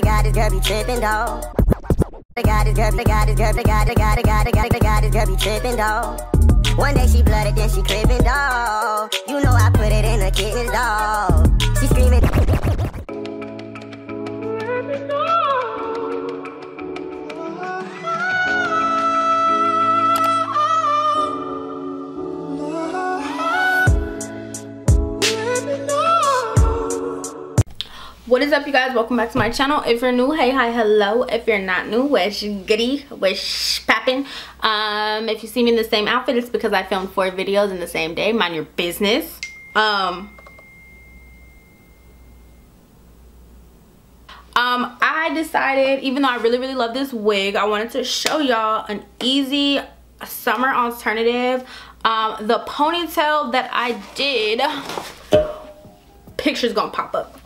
got this girl be tripping, dog. I got this girl, I got this girl, I got this girl be tripping, dog. One day she blooded, then she crippin', dog. You know I put it in the kitchen, dog. She screaming. What is up, you guys? Welcome back to my channel. If you're new, hey, hi, hello. If you're not new, what's goody, what's poppin'? If you see me in the same outfit, it's because I filmed 4 videos in the same day. Mind your business. I decided, even though I really love this wig, I wanted to show y'all an easy summer alternative. The ponytail that I did, picture's gonna pop up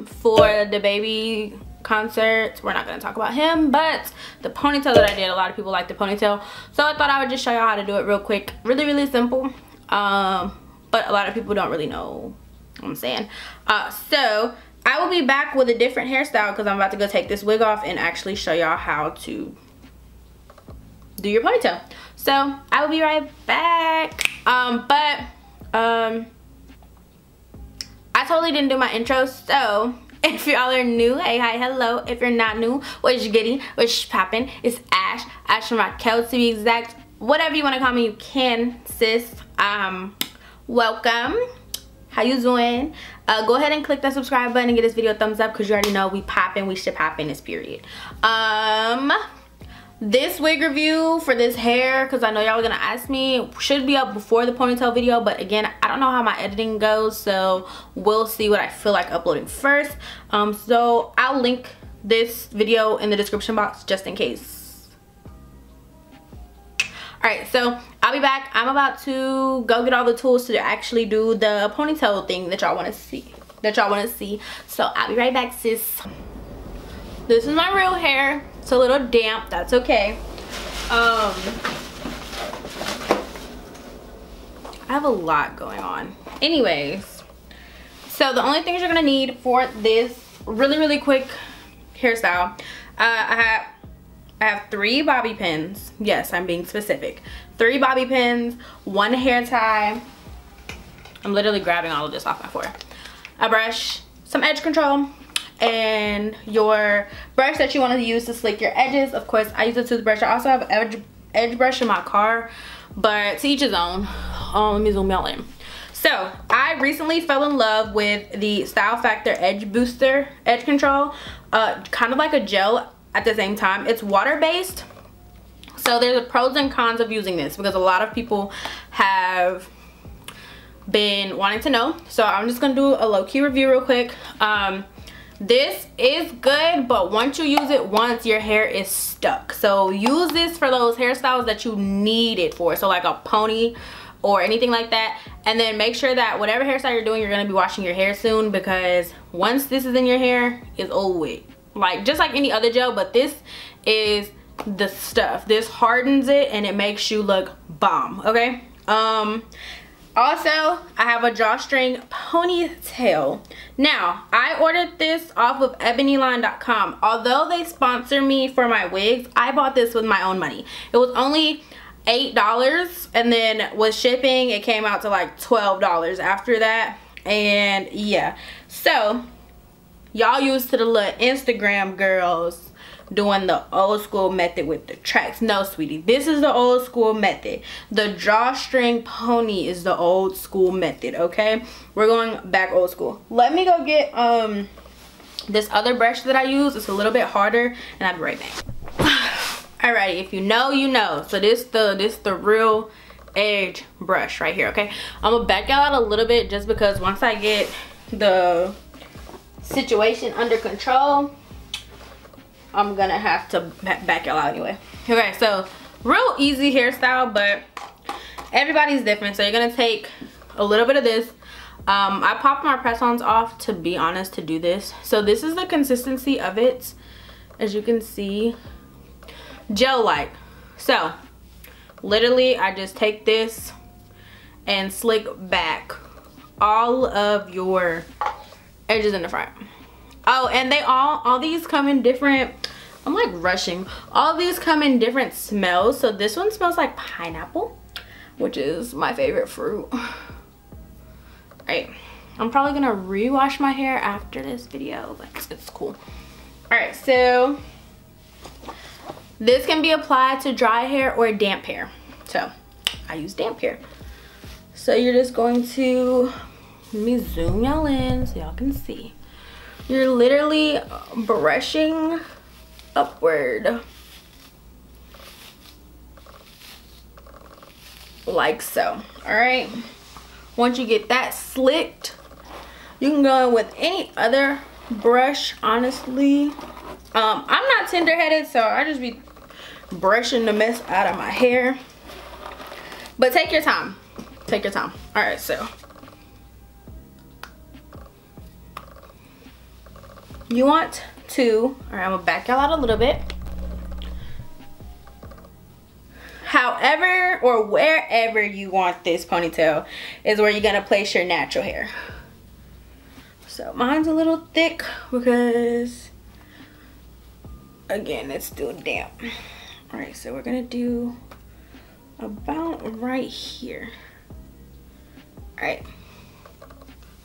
for the baby concert. We're not gonna talk about him, but the ponytail that I did, a lot of people like the ponytail, so I thought I would just show y'all how to do it real quick. Really simple, but a lot of people don't really know what I'm saying. So I will be back with a different hairstyle because I'm about to go take this wig off and actually show y'all how to do your ponytail. So I will be right back. I totally didn't do my intro, so if y'all are new, hey, hi, hello. If you're not new, what's goody, what's poppin'? It's Ashlynn Racquel to be exact. Whatever you want to call me, you can, sis. Welcome. How you doing? Go ahead and click that subscribe button and get this video a thumbs up because you already know we poppin', we should poppin' this period. This wig review for this hair, because I know y'all are gonna ask me, should be up before the ponytail video, but again, I don't know how my editing goes, so we'll see what I feel like uploading first. So I'll link this video in the description box just in case. Alright, so I'll be back. I'm about to go get all the tools to actually do the ponytail thing that y'all want to see. So I'll be right back, sis. This is my real hair. It's a little damp, that's okay. I have a lot going on. Anyways, so the only things you're gonna need for this really quick hairstyle, I have 3 bobby pins. Yes, I'm being specific. 3 bobby pins, 1 hair tie. I'm literally grabbing all of this off my floor. A brush, some edge control, and your brush that you want to use to slick your edges. Of course, I use a toothbrush. I also have an edge brush in my car, but to each his own. Let me zoom y'all in. So I recently fell in love with the Style Factor Edge Booster Edge Control, kind of like a gel at the same time. It's water-based, so there's pros and cons of using this because a lot of people have been wanting to know. So I'm just gonna do a low-key review real quick. This is good, but once you use it once, your hair is stuck. So use this for those hairstyles that you need it for. So like a pony or anything like that. And then make sure that whatever hairstyle you're doing, you're gonna be washing your hair soon, because once this is in your hair, it's over with. Like just like any other gel, but this is the stuff. This hardens it and it makes you look bomb, okay? Also, I have a drawstring ponytail. Now, I ordered this off of ebonyline.com. Although they sponsor me for my wigs, I bought this with my own money. It was only $8, and then with shipping, it came out to like $12 after that. And yeah, so y'all used to the little Instagram girls doing the old school method with the tracks. No, sweetie, this is the old school method. The drawstring pony is the old school method, okay? We're going back old school. Let me go get this other brush that I use. It's a little bit harder, and I'll be right back. Alrighty, if you know, you know. So this the real edge brush right here, okay? I'm gonna back y'all out a little bit just because once I get the situation under control, I'm gonna have to back y'all out anyway. Okay, so real easy hairstyle, but everybody's different. So you're gonna take a little bit of this. I popped my press-ons off, to be honest, to do this. So this is the consistency of it, as you can see, gel-like. So literally I just take this and slick back all of your edges in the front. Oh, and they all these come in different, I'm like rushing. All these come in different smells. So this one smells like pineapple, which is my favorite fruit. All right, I'm probably gonna rewash my hair after this video, but it's cool. All right, so this can be applied to dry hair or damp hair. So I use damp hair. So you're just going to, let me zoom y'all in so y'all can see. You're literally brushing upward like so. All right, once you get that slicked, you can go in with any other brush. Honestly, I'm not tender-headed, so I just be brushing the mess out of my hair, but take your time. Take your time. All right, so you want to, all right, I'm gonna back y'all out a little bit. However or wherever you want this ponytail is where you're gonna place your natural hair. So mine's a little thick because, again, it's still damp. All right, so we're gonna do about right here. All right,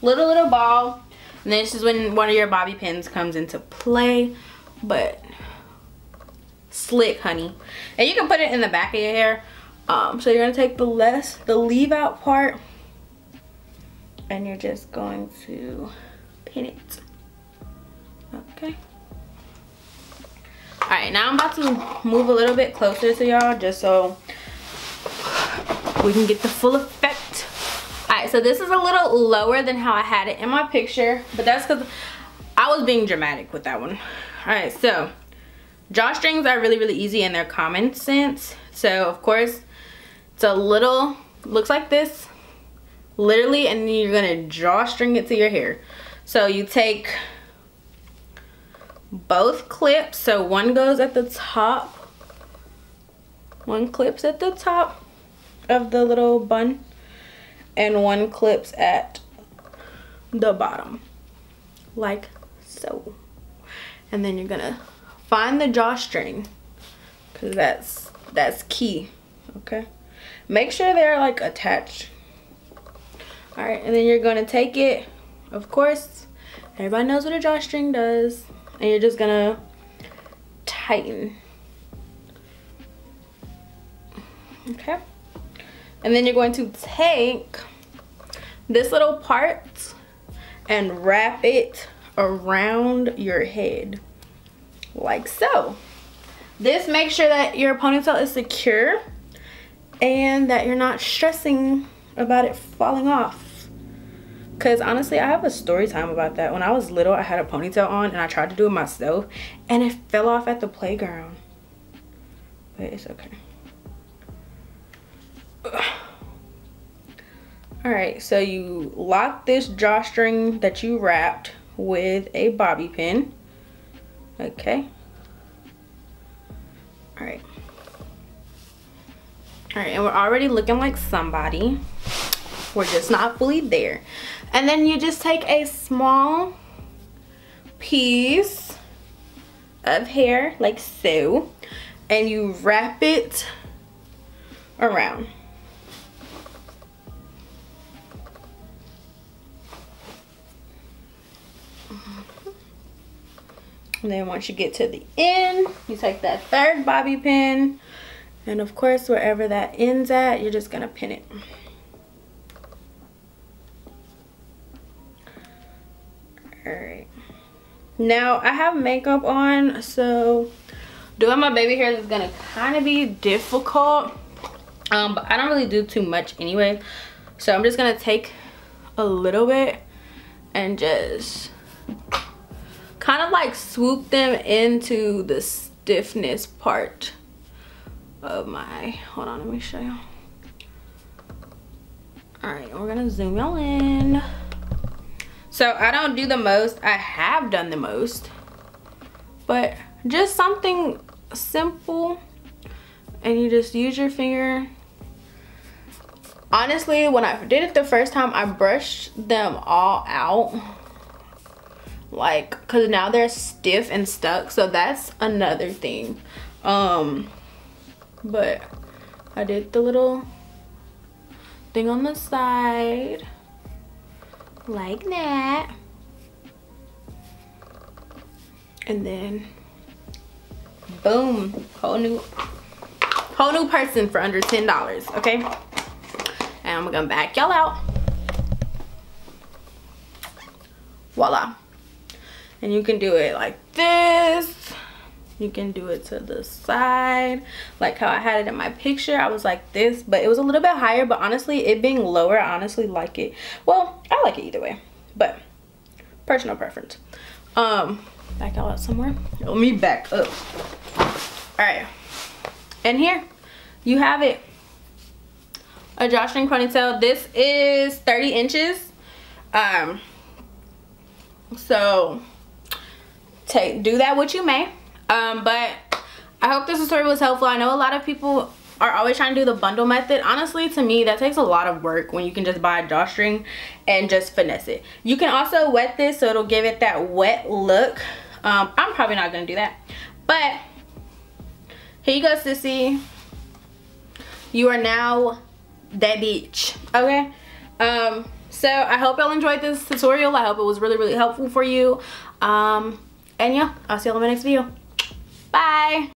little ball. And this is when one of your bobby pins comes into play, but slick, honey. And you can put it in the back of your hair. So you're gonna take the leave out part, and you're just going to pin it. Okay. All right, now I'm about to move a little bit closer to y'all just so we can get the full effect. Alright, so this is a little lower than how I had it in my picture, but that's because I was being dramatic with that one. Alright, so drawstrings are really easy and they're common sense. So of course it's a little, looks like this, literally, and then you're gonna drawstring it to your hair. So you take both clips, so one goes at the top, one clips at the top of the little bun, and one clips at the bottom like so. And then you're gonna find the drawstring because that's key. Okay, make sure they're like attached. All right, and then you're gonna take it, of course everybody knows what a drawstring does, and you're just gonna tighten. Okay, and then you're going to take this little part and wrap it around your head like so. This makes sure that your ponytail is secure and that you're not stressing about it falling off. Because honestly, I have a story time about that. When I was little, I had a ponytail on and I tried to do it myself and it fell off at the playground. But it's okay. Alright, so you lock this drawstring that you wrapped with a bobby pin. Okay. Alright. Alright, and we're already looking like somebody. We're just not fully there. And then you just take a small piece of hair like so, and you wrap it around. And then once you get to the end, you take that third bobby pin, and of course wherever that ends at, you're just gonna pin it. Alright, now I have makeup on, so doing my baby hair is gonna kind of be difficult, but I don't really do too much anyway, so I'm just gonna take a little bit and just kind of like swoop them into the stiffness part of my, hold on, let me show you. All right, we're gonna zoom y'all in. So I don't do the most, I have done the most, but just something simple, and you just use your finger. Honestly, when I did it the first time, I brushed them all out like, because now they're stiff and stuck, so that's another thing. But I did the little thing on the side like that, and then boom, whole new person for under $10. Okay, and I'm gonna back y'all out. Voila. And you can do it like this, you can do it to the side like how I had it in my picture. I was like this, but it was a little bit higher, but honestly it being lower, I honestly like it. Well, I like it either way, but personal preference. Back y'all out somewhere. Let me back up. All right, and here you have it, a drawstring ponytail. This is 30 inches. So do that what you may. But I hope this tutorial was helpful. I know a lot of people are always trying to do the bundle method. Honestly, to me, that takes a lot of work when you can just buy a drawstring and just finesse it. You can also wet this so it'll give it that wet look. I'm probably not gonna do that, but here you go, sissy. You are now that bitch. Okay. So I hope y'all enjoyed this tutorial. I hope it was really, really helpful for you. And yeah, I'll see y'all in my next video. Bye.